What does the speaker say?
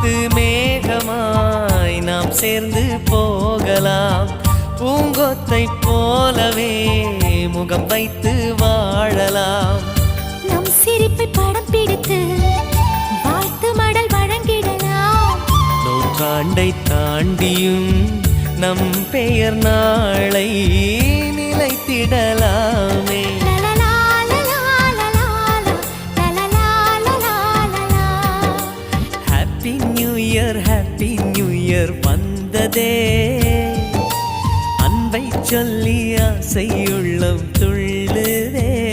காட்டு மேகமாய் நாம் சேர்ந்து போகலாம். பூங்கொத்தை போலவே முகம் வைத்து வாழலாம். நம் சிரிப்பை படம் பிடித்து வாழ்த்து மடல் வழங்கிடலாம். நூற்றாண்டை தாண்டியும் நம் பெயர் நாளை நிலைத்திடலாமே. Happy new year, happy new year வந்ததே. அன்பை சொல்லி ஆசையுள்ளம் துள்ளுதே.